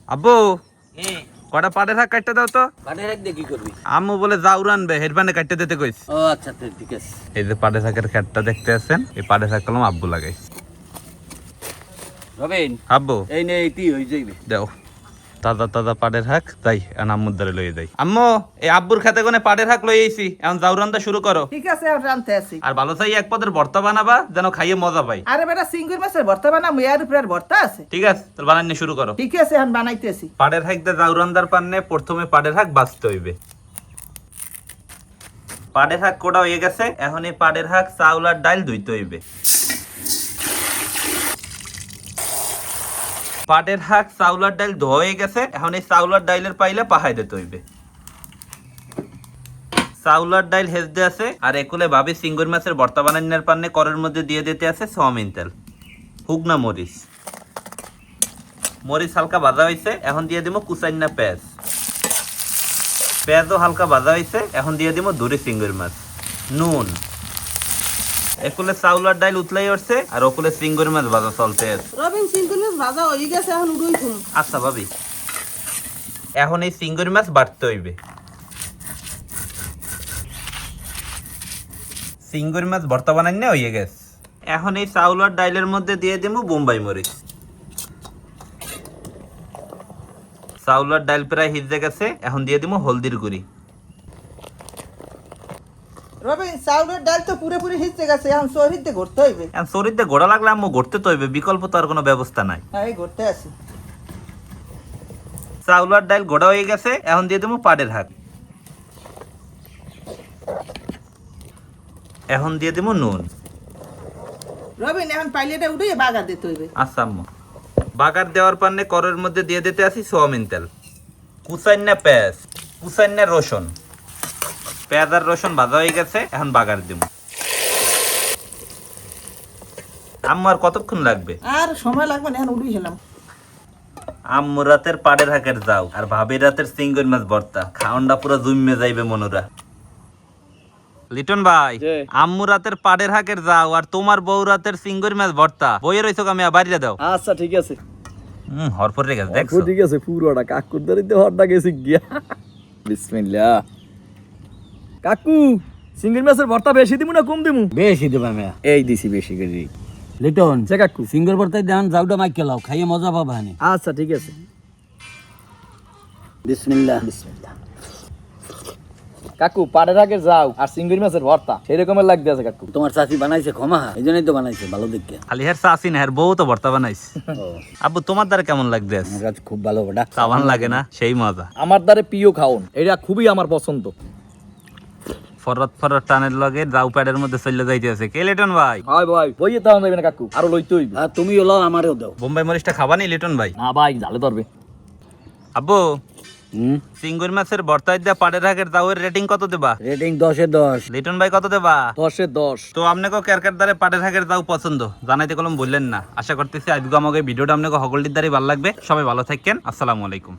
আব্বু কটা পাটের শাক কাটতে দাও তো। পাটের শাক দিয়ে কি করবি? আম্মু বলে জাউর আনবে, হেডবানে কাটতে দিতে কইস। ও আচ্ছা ঠিক আছে। এই যে পাটের শাকের খেতটা দেখতে আছেন, এই পাটের শাক কলম আব্বু লাগাই। রবিন আব্বু এই নে এইটি হয়ে যাইবে। দেও তাজা তাজা পাটের শাক, যাই এখন আম্মুর দ্বারে লইয়ে যাই। আম্মু এই আব্বুর খেতে কোনে পাটের শাক লই আইছি, এখন জাউর রান্না শুরু করো। ঠিক আছে আর রানতে আছি। আর ভালো চাই এক পদের ভর্তা বানাবা, যেন খাইয়ে মজা পাই। আরে বেটা সিঙ্গুর মাছের ভর্তা বানাম, এর উপরে আর ভর্তা আছে। ঠিক আছে, তাহলে বানানি শুরু করো। ঠিক আছে এখন বানাইতেছি। পাটের শাক দিয়ে জাউর রান্নার পান্নে প্রথমে পাটের শাক বাছতে হইবে। পাটের শাক কোটা হয়ে গেছে, এখন এই পাটের শাক চাউল আর ডাল ধুইতে হইবে। পাটের শাক চাউল আর ডাল ধোয়া হয়ে গেছে, এখন এই চাউল আর ডাইলের পাইলে পাহাই দিতে হইবে। চাউল আর ডাইল হেজতে আছে, আর একুলে ভাবি সিঙ্গুর মাছের ভর্তা বানানোর পান্নে করের মধ্যে দিয়ে দিতে আছে সয়াবিন তেল, হুগনা মরিচ। মরিচ হালকা ভাজা হয়েছে, এখন দিয়ে দিব কুচাইনা পেঁয়াজ। পেঁয়াজও হালকা ভাজা হয়েছে, এখন দিয়ে দিব দড়ি সিঙ্গুর মাছ, নুন। একুলে চাউল আর ডাইল উতলাই উঠছে, আর ওকুলে সিঙ্গুর মাছ ভাজা চলতে আছে। রবিন সিঙ্গুর মাছ ভাজা হয়ে গেছে, এখন উড়ুই থুম। আচ্ছা ভাবি, এখন এই সিঙ্গুর মাছ বাটতে হইবে। সিঙ্গুর মাছ ভর্তা বানাই না হয়ে গেছে, এখন এই চাউল আর ডাইলের মধ্যে দিয়ে দিব বোম্বাই মরিচ। চাউল আর ডাইল প্রায় হিজে গেছে, এখন দিয়ে দিব হলদির গুঁড়ি। রবিন চাউলের ডাল তো পুরোপুরি হিচতে গেছে, এখন শরীরতে ঘুরতে হইবে। এখন শরীরতে গোড়া লাগলে আম্মু ঘুরতে তো হইবে, বিকল্প তো আর কোনো ব্যবস্থা নাই। হ্যাঁ এই ঘুরতে আছি। চাউল আর ডাইল গোড়া হয়ে গেছে, এখন দিয়ে দেবো পাটের শাক। এখন দিয়ে দেবো নুন। রবিন এখন পাইলেটা উঠে বাগা দিতে হইবে। আচ্ছা আম্মু, বাগার দেওয়ার পান্নে করের মধ্যে দিয়ে দিতে আসি সয়াবিন তেল, কুচাইনা পেঁয়াজ, কুচাইনা রসুন। পেঁয়াজ আর রসুন ভাজা হয়ে গেছে, এখন বাগার দিব। আম্মু আর কতক্ষণ লাগবে? আর সময় লাগবে না, এখন উড়ুই হেলাম। আম্মু রাতের পাড়ের হাকের যাও, আর ভাবি রাতের সিঙ্গুর মাছ ভর্তা, খাওয়ানটা পুরো জুমে যাইবে মনুরা। লিটন ভাই, আম্মু রাতের পাড়ের হাকের যাও, আর তোমার বউ রাতের সিঙ্গুর মাছ ভর্তা। বইয়ে রইছো কামিয়া, বাড়িয়ে দাও। আচ্ছা ঠিক আছে। হরপর রে গেছে দেখছো। ঠিক আছে, পুরোটা কাকুর দাঁড়িতে হরটা গেছে গিয়া। বিসমিল্লাহ। কাকু সিঙ্গির মাছের ভর্তা বেশি দিমু না কম দিমু? বেশি দেবা মেয়া। এই দিছি বেশি করে। লিটন যে কাকু সিঙ্গুর ভর্তায় দেন জাউটা মাইক খেলাও, খাইয়ে মজা পাবা হানি। আচ্ছা ঠিক আছে। বিসমিল্লাহ। কাকু পাড়ের আগে যাও আর সিঙ্গির মাছের ভর্তা সেই রকমের লাগতে আছে কাকু। তোমার চাচি বানাইছে ক্ষমা, এই জন্যই তো বানাইছে ভালো দেখে। খালি হের চাষি না, হের বউ তো ভর্তা বানাইছে। আব্বু তোমার দ্বারা কেমন লাগবে? আমার কাছে খুব ভালো ওটা। সাবান লাগে না, সেই মজা। আমার দ্বারে প্রিয় খাওন, এটা খুবই আমার পছন্দ। ফরত ফরত টানের লগে জাউ প্যাডের মধ্যে চলে যাইতে আছে। কে লিটন ভাই? হয় ভাই বইয়ে তাও যাবে না কাকু, আরো লইতে হইবে। আর তুমি হলো আমারও দাও। বোম্বাই মরিচটা খাবানি লিটন ভাই? না ভাই জালে ধরবে। আব্বু সিঙ্গুর মাছের ভর্তা দিয়া পাড়ের হাকের জাউয়ের রেটিং কত দেবা? রেটিং 10-এ 10। লিটন ভাই কত দেবা? 10-এ 10। তো আপনাকে কেরকার দ্বারে পাটের হাকের যাও পছন্দ জানাইতে কলম বললেন না। আশা করতেছি আজকে আমাকে ভিডিওটা আপনাকে সকলটির দ্বারাই ভালো লাগবে। সবাই ভালো থাকেন, আসসালামু আলাইকুম।